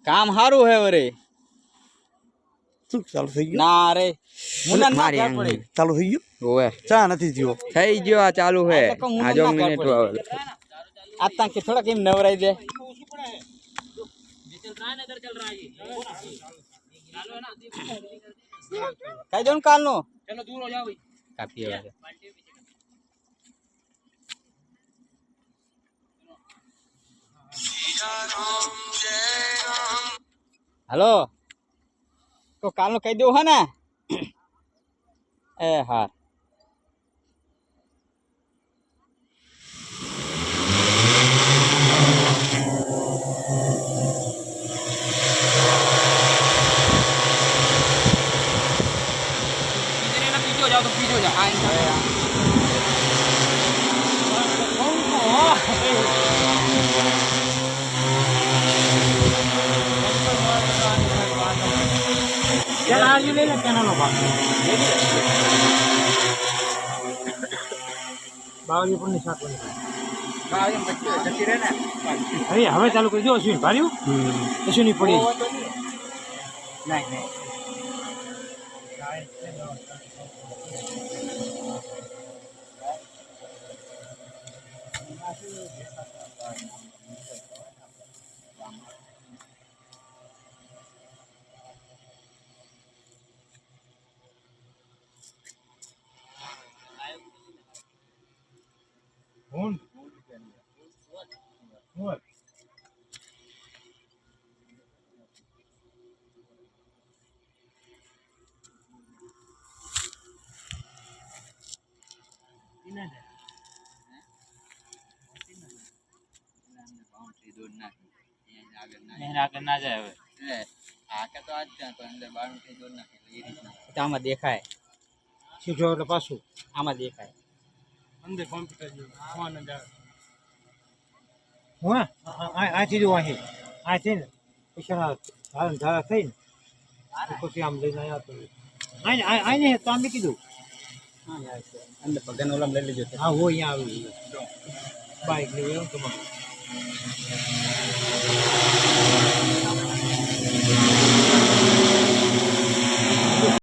કામ સારું હે વરે શું ચાલુ થઈ ગયું ના રે મુના ના મારી ક્યાં પડે ચાલુ થઈ ગયું ઓવે ચા નથી થયો થઈ ગયો આ ચાલુ હે આ તો કહું આ જો ના મિનિટ પડે. આવે આ તાં કે થોડા કેમ નવરાઈ દે કઈ દો ને કાલ નો ચલો દૂર હો જાઓ કાપી આવે हेलो तो काल नो कही दो है ना ए हाँ पीछे जाओ तो पीछे जाओ चला आज ले ले चैनल बाबा बावली पर निशान बनी बावली बच्चे जल्दी रहना अरे हवे चालू कर दो अश्विन भारियो कશું નહીં પડી નહીં નહીં What? આગળ ના જાય હવે આકે તો આજ ત્યાં તો અંદર બાઉન્ડ્રી દોર નાખી એ રીતના આમાં દેખાય સીધો એટલે પાછું આમાં દેખાય અંદર કોમ્પ્યુટર જેવું ફોન અંદર હું આ ચીજો અહીં આ છે ને પછી ધારા થઈને પછી આમ લઈને આવ્યા તો આને તો આમ કીધું અંદર પગન ઓલામ લઈ લેજો હા હો અહીંયા આવી બાઈક લેવું એમ તમારું